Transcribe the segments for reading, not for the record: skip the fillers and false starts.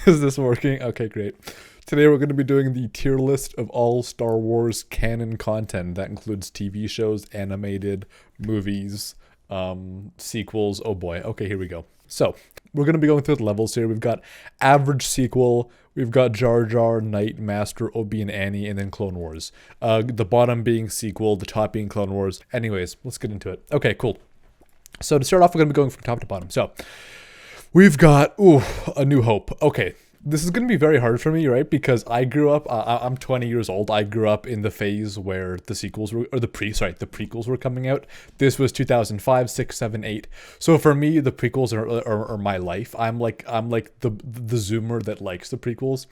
Is this working? Okay, great. Today we're going to be doing the tier list of all Star Wars canon content. That includes TV shows, animated movies, sequels. Oh boy. Okay, here we go. So we're going to be going through the levels here. We've got average sequel. We've got Jar Jar, Knight, Master, Obi and Annie, and then Clone Wars. The bottom being sequel, the top being Clone Wars. Anyways, let's get into it. Okay, cool. So to start off, we're going to be going from top to bottom. So we've got, A New Hope. Okay, this is going to be very hard for me, right? Because I grew up, I'm 20 years old. I grew up in the phase where the sequels were, or the prequels were coming out. This was 2005, 6, 7, 8. So for me, the prequels are my life. I'm like the Zoomer that likes the prequels.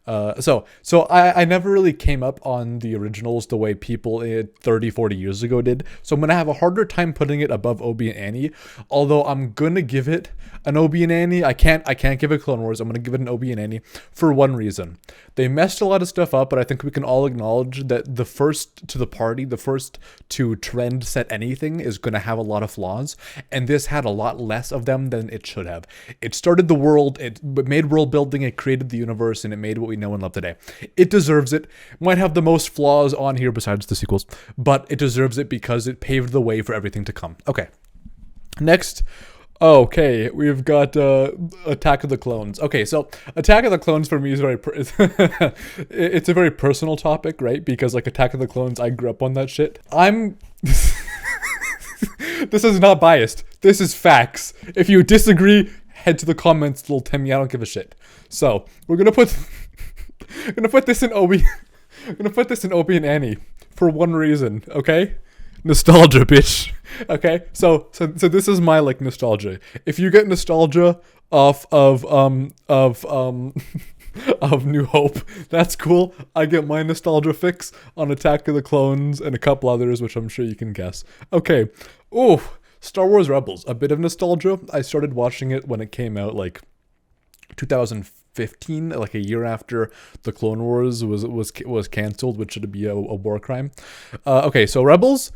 So I never really came up on the originals the way people 30, 40 years ago did. So I'm going to have a harder time putting it above Obi and Annie. Although I'm going to give it an Obi and Annie. I can't give it Clone Wars. I'm going to give it an Obi and Annie for one reason. They messed a lot of stuff up, but I think we can all acknowledge that the first to the party, the first to trend set anything is going to have a lot of flaws. And this had a lot less of them than it should have. It started the world, it made world building, it created the universe, and it made what we know and love today. It deserves it. Might have the most flaws on here besides the sequels, but it deserves it because it paved the way for everything to come. Okay. Next. Okay, we've got Attack of the Clones. Okay, so Attack of the Clones for me is it's a very personal topic, right? Because like Attack of the Clones, I grew up on that shit. This is not biased. This is facts. If you disagree, head to the comments. Little Timmy, I don't give a shit. So we're gonna put this in Obi. I'm gonna put this in Obi and Annie for one reason. Okay. Nostalgia, bitch. Okay, so this is my like nostalgia. If you get nostalgia off of of New Hope, that's cool. I get my nostalgia fix on Attack of the Clones and a couple others, which I'm sure you can guess. Okay, Star Wars Rebels, a bit of nostalgia. I started watching it when it came out, like 2015, like a year after the Clone Wars was canceled, which should be a war crime. Okay, so Rebels.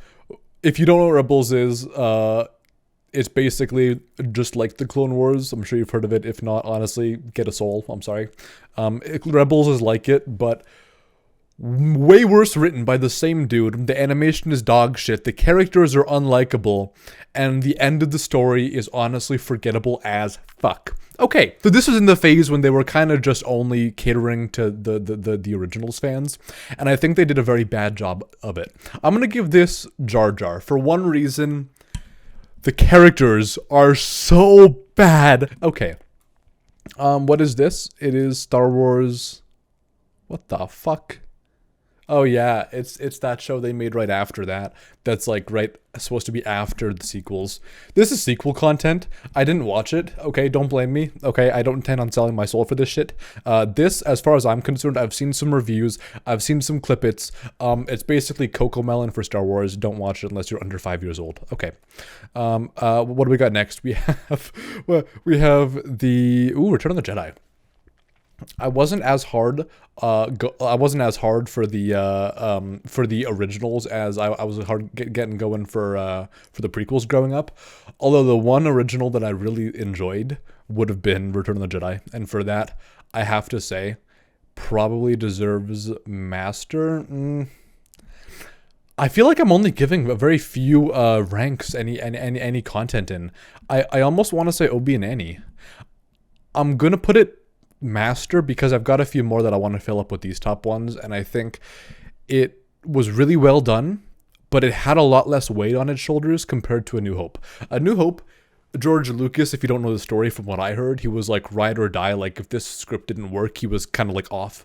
If you don't know what Rebels is, it's basically just like the Clone Wars. I'm sure you've heard of it. If not, honestly, get a soul. I'm sorry. Rebels is like it, but way worse written by the same dude. The animation is dog shit. The characters are unlikable. And the end of the story is honestly forgettable as fuck. Okay, so this was in the phase when they were kind of just only catering to the originals fans, and I think they did a very bad job of it. I'm gonna give this Jar Jar for one reason: the characters are so bad. Okay, what is this? It is Star Wars. What the fuck? Oh yeah, it's that show they made right after that. That's like supposed to be after the sequels. This is sequel content. I didn't watch it. Okay, don't blame me. Okay, I don't intend on selling my soul for this shit. This, as far as I'm concerned, I've seen some reviews. I've seen some clippets. It's basically Coco Melon for Star Wars. Don't watch it unless you're under 5 years old. Okay. What do we got next? We have the Return of the Jedi. I wasn't as hard. I wasn't as hard for the originals as I was getting going for the prequels growing up. Although the one original that I really enjoyed would have been Return of the Jedi, and for that I have to say, probably deserves Master. I feel like I'm only giving a very few ranks any content in. I almost want to say Obi and Annie. I'm gonna put it Master because I've got a few more that I want to fill up with these top ones, and I think it was really well done, but it had a lot less weight on its shoulders compared to A New Hope. A New Hope, George Lucas, if you don't know the story, from what I heard, he was like ride or die. Like if this script didn't work, he was kind of like off,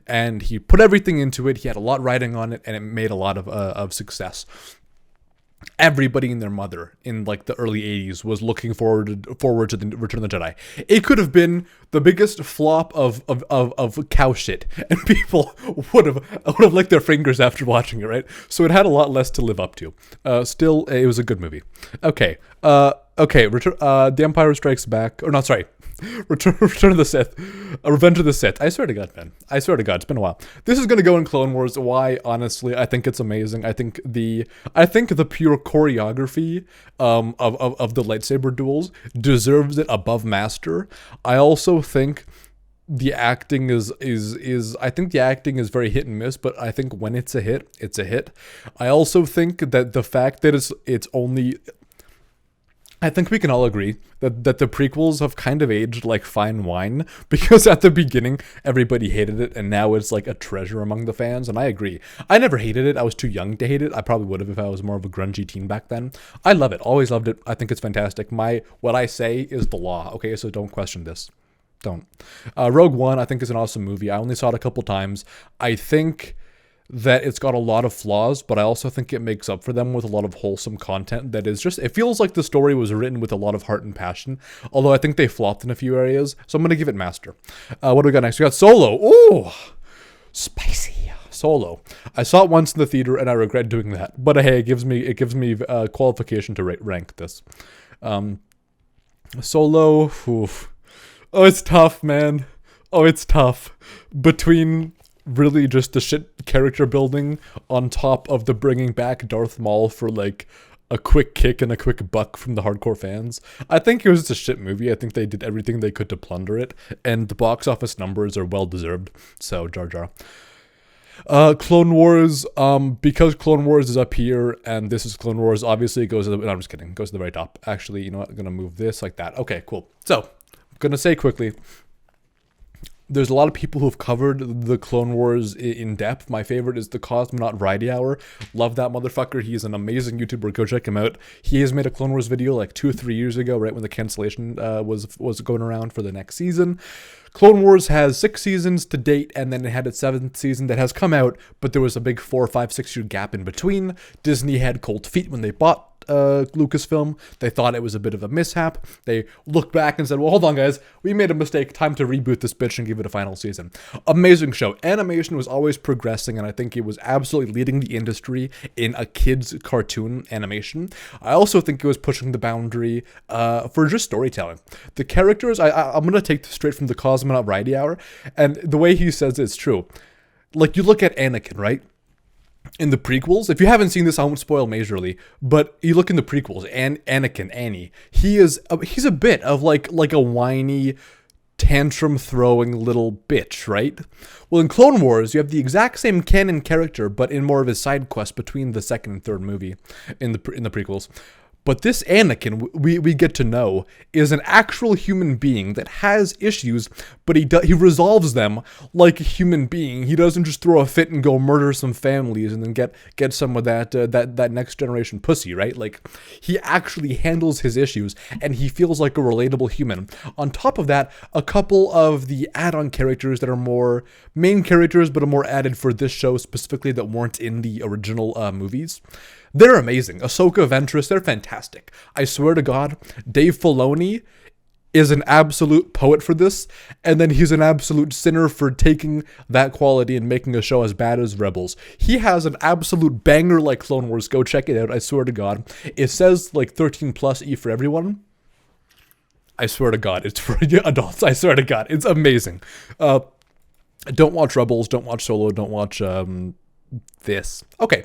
and he put everything into it. He had a lot riding on it, and it made a lot of success. Everybody and their mother in like the early 80s was looking forward to the Return of the Jedi. It could have been the biggest flop of cow shit, and people would have licked their fingers after watching it, right? So it had a lot less to live up to. Still, it was a good movie. Okay. The Empire Strikes Back, or not, sorry, Return of the Sith, Revenge of the Sith. I swear to God, man. I swear to God, it's been a while. This is gonna go in Clone Wars. Why? Honestly, I think it's amazing. I think the pure choreography of the lightsaber duels deserves it above Master. I also think the acting is I think the acting is very hit and miss, but I think when it's a hit, it's a hit. I also think that the fact that it's only, I think we can all agree that the prequels have kind of aged like fine wine, because at the beginning everybody hated it and now it's like a treasure among the fans, and I agree. I never hated it. I was too young to hate it. I probably would have if I was more of a grungy teen back then. I love it. Always loved it. I think it's fantastic. What I say is the law, okay? So don't question this. Don't. Rogue One, I think, is an awesome movie. I only saw it a couple times. I think that it's got a lot of flaws, but I also think it makes up for them with a lot of wholesome content that is just, it feels like the story was written with a lot of heart and passion, although I think they flopped in a few areas, so I'm going to give it Master. What do we got next? We got Solo. Ooh, spicy. Solo. I saw it once in the theater and I regret doing that, but hey, it gives me qualification to rank this. Solo, oof. Oh, it's tough, man. Oh, it's tough. Between really just the shit character building on top of the bringing back Darth Maul for like a quick kick and a quick buck from the hardcore fans. I think it was just a shit movie. I think they did everything they could to plunder it, and the box office numbers are well deserved. So, Jar Jar. Clone Wars, because Clone Wars is up here and this is Clone Wars, obviously it goes to the, no, I'm just kidding, it goes to the very top. Actually, you know what, I'm gonna move this like that. Okay, cool. So, I'm gonna say quickly, there's a lot of people who've covered the Clone Wars in depth. My favorite is the Cosmonaut Variety Hour. Love that motherfucker. He is an amazing YouTuber. Go check him out. He has made a Clone Wars video like 2 or 3 years ago, right when the cancellation was going around for the next season. Clone Wars has 6 seasons to date, and then it had its 7th season that has come out, but there was a big 4, 5, 6 year gap in between. Disney had cold feet when they bought Lucasfilm. They thought it was a bit of a mishap. They looked back and said, well, hold on guys, we made a mistake, time to reboot this bitch and give it a final season. Amazing show. Animation was always progressing, and I think it was absolutely leading the industry in a kids cartoon animation. I also think it was pushing the boundary for just storytelling. The characters, I'm gonna take this straight from the Cosmonaut Variety Hour, and the way he says it's true. Like, you look at Anakin, right? In the prequels, if you haven't seen this, I won't spoil majorly, but you look in the prequels, and Annie, he's a bit of like a whiny, tantrum throwing little bitch, right? Well, in Clone Wars, you have the exact same canon character, but in more of his side quest between the second and third movie in the prequels. But this Anakin we get to know is an actual human being that has issues, but he resolves them like a human being. He doesn't just throw a fit and go murder some families and then get some of that next generation pussy, right? Like, he actually handles his issues and he feels like a relatable human. On top of that, a couple of the add-on characters that are more main characters but are more added for this show specifically that weren't in the original movies. They're amazing. Ahsoka, Ventress, they're fantastic. I swear to God, Dave Filoni is an absolute poet for this, and then he's an absolute sinner for taking that quality and making a show as bad as Rebels. He has an absolute banger like Clone Wars. Go check it out, I swear to God. It says like 13 plus E for everyone. I swear to God, it's for adults. I swear to God, it's amazing. Don't watch Rebels, don't watch Solo, don't watch this. Okay.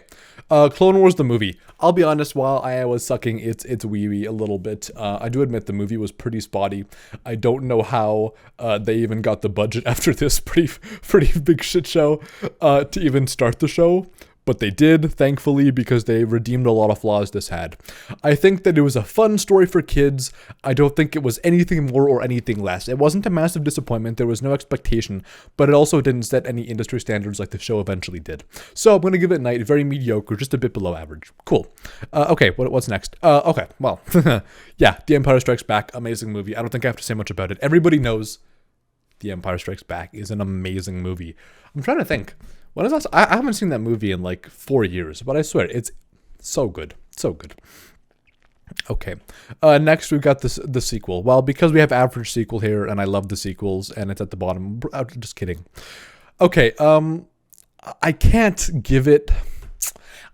Clone Wars the movie. I'll be honest, while I was sucking its wee-wee a little bit, I do admit the movie was pretty spotty. I don't know how they even got the budget after this pretty big shit show to even start the show. But they did, thankfully, because they redeemed a lot of flaws this had. I think that it was a fun story for kids. I don't think it was anything more or anything less. It wasn't a massive disappointment. There was no expectation, but it also didn't set any industry standards like the show eventually did. So I'm going to give it a night. Very mediocre, just a bit below average. Cool. Okay, what's next? Okay, well, yeah, The Empire Strikes Back, amazing movie. I don't think I have to say much about it. Everybody knows The Empire Strikes Back is an amazing movie. I'm trying to think. When is that? I haven't seen that movie in like 4 years, but I swear it's so good, so good. Okay, next we've got the sequel. Well, because we have average sequel here, and I love the sequels, and it's at the bottom. Just kidding. Okay, I can't give it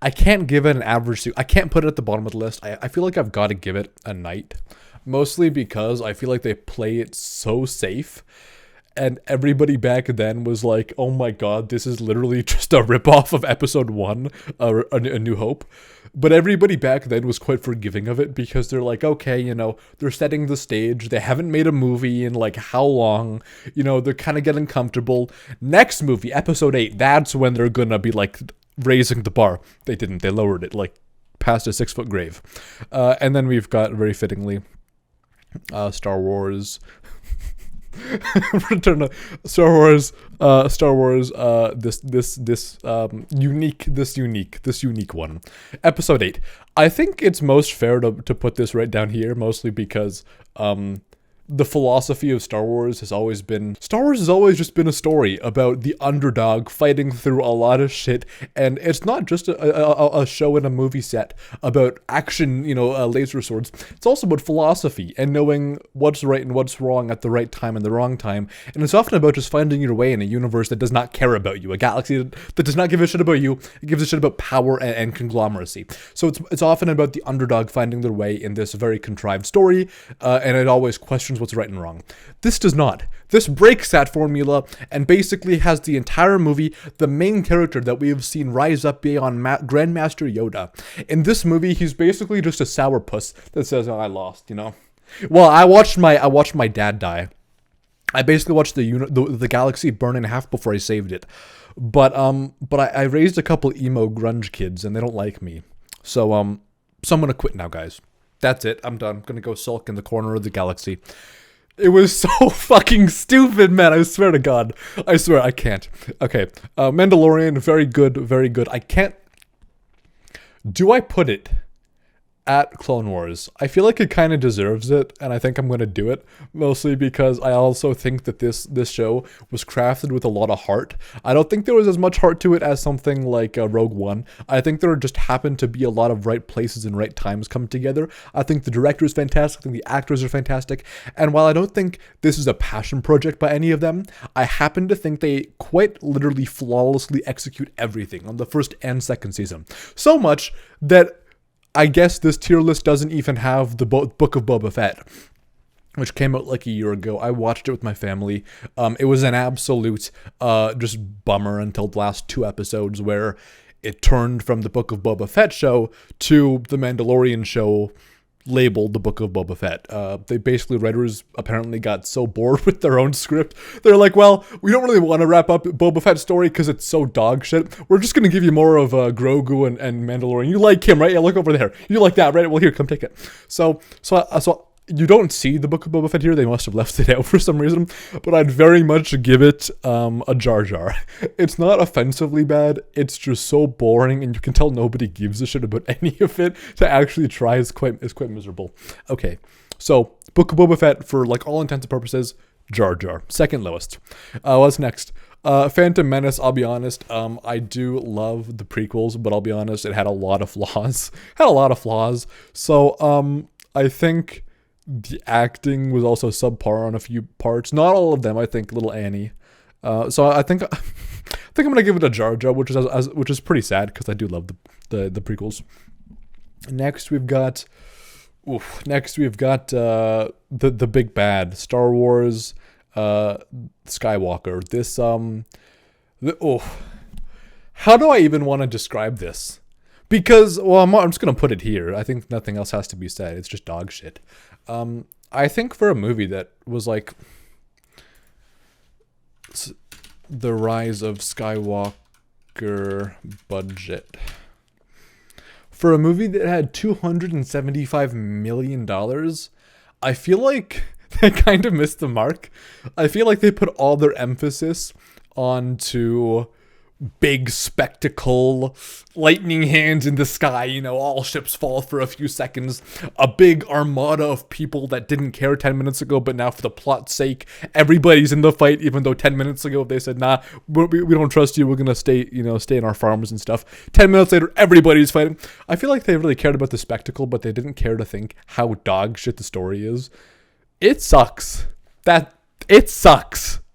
an average sequel. I can't put it at the bottom of the list. I feel like I've got to give it a night, mostly because I feel like they play it so safe. and everybody back then was like, "Oh my god, this is literally just a ripoff of Episode 1, A New Hope." But everybody back then was quite forgiving of it because they're like, okay, they're setting the stage. They haven't made a movie in like how long? They're kind of getting comfortable. Next movie, Episode 8, that's when they're gonna be like raising the bar. They didn't. They lowered it like past a 6-foot grave. And then we've got, very fittingly, Star Wars. Return to Star Wars. This unique one. Episode 8. I think it's most fair to put this right down here, mostly because the philosophy of Star Wars has always just been a story about the underdog fighting through a lot of shit, and it's not just a show in a movie set about action, laser swords. It's also about philosophy and knowing what's right and what's wrong at the right time and the wrong time, and it's often about just finding your way in a universe that does not care about you, a galaxy that does not give a shit about you. It gives a shit about power and conglomeracy. So it's often about the underdog finding their way in this very contrived story, and it always questions what's right and wrong. This does not. This breaks that formula and basically has the entire movie, the main character that we have seen rise up beyond Grandmaster Yoda. In this movie, he's basically just a sourpuss that says, "Oh, I lost," Well, I watched my dad die. I basically watched the galaxy burn in half before I saved it. But I raised a couple emo grunge kids and they don't like me. So I'm gonna quit now, guys. That's it. I'm done. I'm gonna go sulk in the corner of the galaxy. It was so fucking stupid, man. I swear to God. I swear I can't. Okay. Mandalorian, very good, very good. I can't. Do I put it at Clone Wars? I feel like it kind of deserves it, and I think I'm going to do it, mostly because I also think that this show was crafted with a lot of heart. I don't think there was as much heart to it as something like Rogue One. I think there just happened to be a lot of right places and right times come together. I think the director is fantastic. I think the actors are fantastic. And while I don't think this is a passion project by any of them, I happen to think they quite literally flawlessly execute everything on the first and second season. So much that I guess this tier list doesn't even have the Book of Boba Fett, which came out like a year ago. I watched it with my family. It was an absolute just bummer until the last 2 episodes where it turned from the Book of Boba Fett show to the Mandalorian show labeled the Book of Boba Fett. They basically, writers apparently got so bored with their own script. They're like, well, we don't really want to wrap up Boba Fett's story because it's so dog shit. We're just going to give you more of Grogu and Mandalorian. You like him, right? Yeah, look over there. You like that, right? Well, here, come take it. So you don't see the Book of Boba Fett here. They must have left it out for some reason. But I'd very much give it a Jar Jar. It's not offensively bad. It's just so boring, and you can tell nobody gives a shit about any of it. To actually try is quite miserable. Okay, so Book of Boba Fett, for like all intents and purposes, Jar Jar. Second lowest. What's next? Phantom Menace, I'll be honest, I do love the prequels, but I'll be honest, it had a lot of flaws. So, I think the acting was also subpar on a few parts. Not all of them, I think. Little Annie. So I think I'm gonna give it a Jar Jar, which is pretty sad because I do love the prequels. Next we've got the big bad, Star Wars Skywalker. This how do I even want to describe this? Because, well, I'm just going to put it here. I think nothing else has to be said. It's just dog shit. I think for a movie that was like the Rise of Skywalker budget, for a movie that had $275 million, I feel like they kind of missed the mark. I feel like they put all their emphasis onto big spectacle, lightning hands in the sky, all ships fall for a few seconds, a big armada of people that didn't care 10 minutes ago, but now for the plot's sake, everybody's in the fight, even though 10 minutes ago they said, nah, we don't trust you, we're gonna stay in our farms and stuff. 10 minutes later, everybody's fighting. I feel like they really cared about the spectacle, but they didn't care to think how dog shit the story is. It sucks. It sucks.